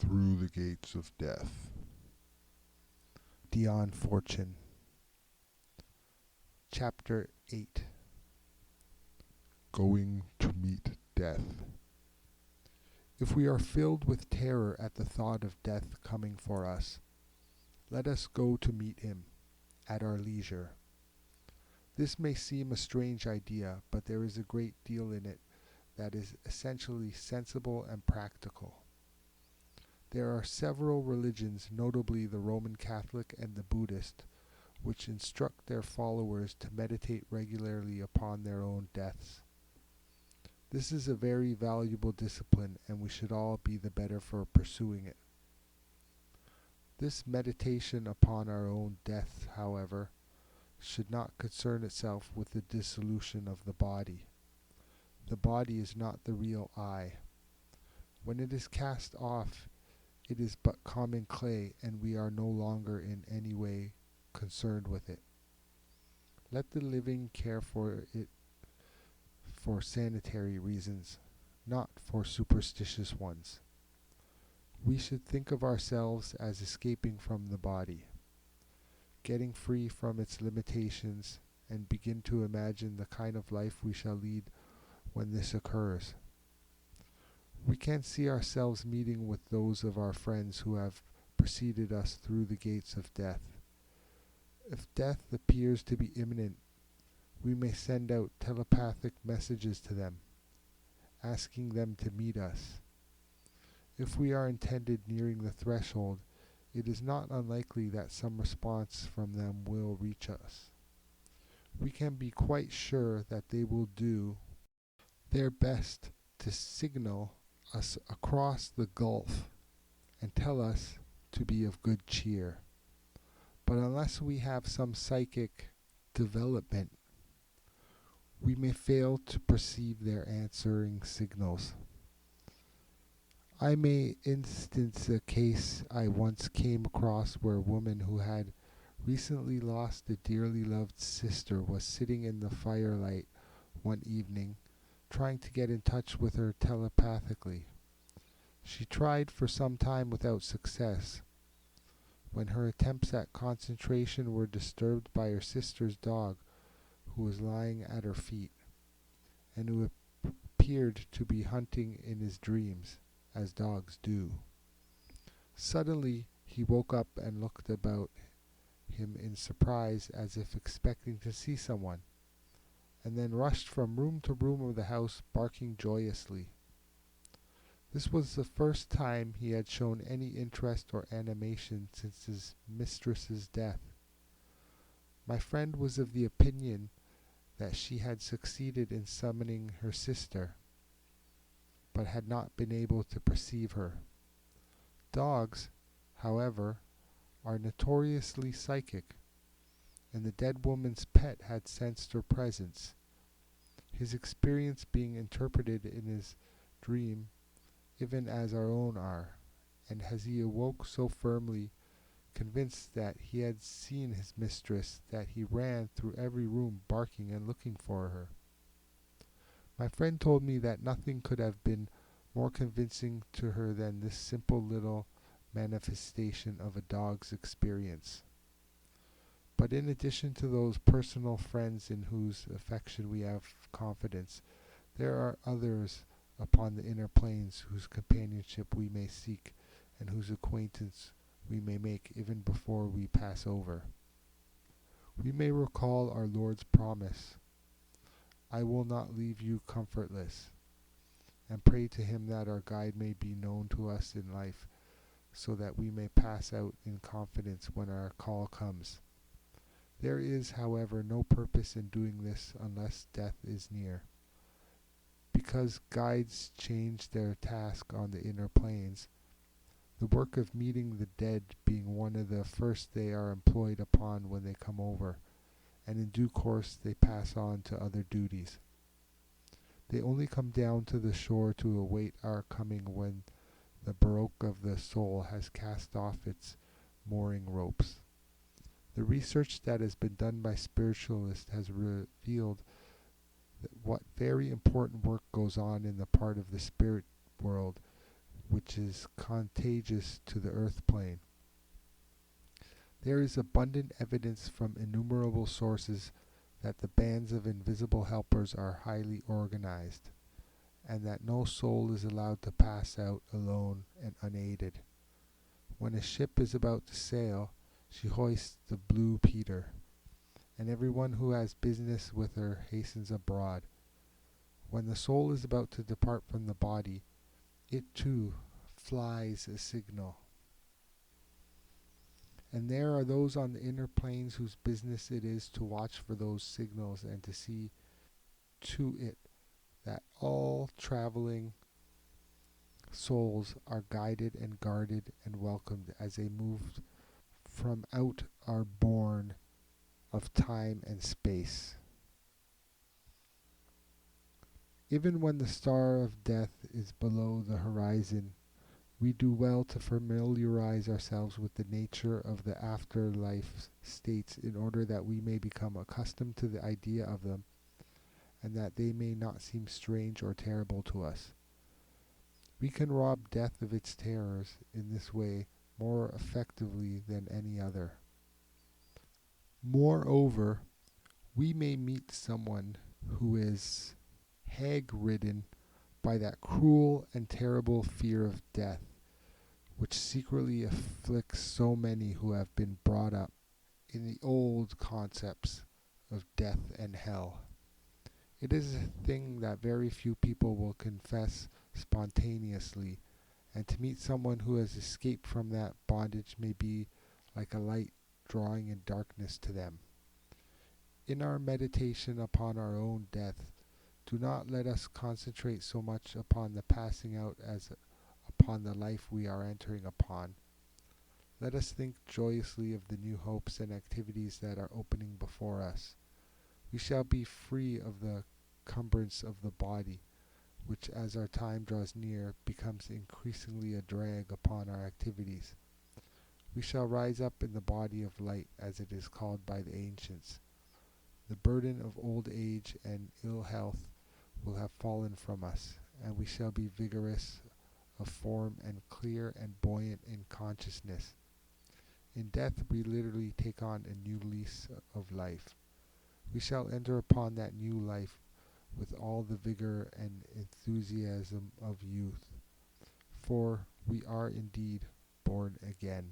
through the gates of death. Dion Fortune. Chapter 8. Going to meet death. If we are filled with terror at the thought of death coming for us, let us go to meet him at our leisure. This may seem a strange idea, but there is a great deal in it that is essentially sensible and practical. There are several religions, notably the Roman Catholic and the Buddhist, which instruct their followers to meditate regularly upon their own deaths. This is a very valuable discipline, and we should all be the better for pursuing it. This meditation upon our own death, however, should not concern itself with the dissolution of the body. The body is not the real I. When it is cast off, it is but common clay, and we are no longer in any way concerned with it. Let the living care for it for sanitary reasons, not for superstitious ones. We should think of ourselves as escaping from the body, getting free from its limitations, and begin to imagine the kind of life we shall lead when this occurs. We can see ourselves meeting with those of our friends who have preceded us through the gates of death. If death appears to be imminent, we may send out telepathic messages to them, asking them to meet us. If we are intended nearing the threshold, it is not unlikely that some response from them will reach us. We can be quite sure that they will do their best to signal us across the gulf and tell us to be of good cheer. But unless we have some psychic development, we may fail to perceive their answering signals. I may instance a case I once came across where a woman who had recently lost a dearly loved sister was sitting in the firelight one evening, trying to get in touch with her telepathically. She tried for some time without success. When her attempts at concentration were disturbed by her sister's dog, who was lying at her feet, and who appeared to be hunting in his dreams, as dogs do. Suddenly he woke up and looked about him in surprise, as if expecting to see someone, and then rushed from room to room of the house, barking joyously. This was the first time he had shown any interest or animation since his mistress's death. My friend was of the opinion that she had succeeded in summoning her sister, but had not been able to perceive her. Dogs, however, are notoriously psychic, and the dead woman's pet had sensed her presence, his experience being interpreted in his dream even as our own are, and as he awoke so firmly convinced that he had seen his mistress that he ran through every room barking and looking for her. My friend told me that nothing could have been more convincing to her than this simple little manifestation of a dog's experience. But in addition to those personal friends in whose affection we have confidence, there are others upon the inner planes whose companionship we may seek and whose acquaintance we may make even before we pass over. We may recall our Lord's promise, "I will not leave you comfortless," and pray to him that our guide may be known to us in life, so that we may pass out in confidence when our call comes. There is, however, no purpose in doing this unless death is near. Because guides change their task on the inner planes, the work of meeting the dead being one of the first they are employed upon when they come over, and in due course they pass on to other duties. They only come down to the shore to await our coming when the baroque of the soul has cast off its mooring ropes. The research that has been done by spiritualists has revealed what very important work goes on in the part of the spirit world which is contagious to the earth plane. There is abundant evidence from innumerable sources that the bands of invisible helpers are highly organized, and that no soul is allowed to pass out alone and unaided. When a ship is about to sail, she hoists the blue Peter, and everyone who has business with her hastens abroad. When the soul is about to depart from the body, it too flies a signal. And there are those on the inner planes whose business it is to watch for those signals and to see to it that all traveling souls are guided and guarded and welcomed as they move from out our bourne of time and space. Even when the star of death is below the horizon, we do well to familiarize ourselves with the nature of the afterlife states in order that we may become accustomed to the idea of them and that they may not seem strange or terrible to us. We can rob death of its terrors in this way more effectively than any other. Moreover, we may meet someone who is hag-ridden by that cruel and terrible fear of death, which secretly afflicts so many who have been brought up in the old concepts of death and hell. It is a thing that very few people will confess spontaneously, and to meet someone who has escaped from that bondage may be like a light drawing in darkness to them. In our meditation upon our own death, do not let us concentrate so much upon the passing out as upon the life we are entering upon. Let us think joyously of the new hopes and activities that are opening before us. We shall be free of the cumbrance of the body, which as our time draws near becomes increasingly a drag upon our activities. We shall rise up in the body of light, as it is called by the ancients. The burden of old age and ill health will have fallen from us, and we shall be vigorous of form and clear and buoyant in consciousness. In death we literally take on a new lease of life. We shall enter upon that new life with all the vigor and enthusiasm of youth, for we are indeed born again.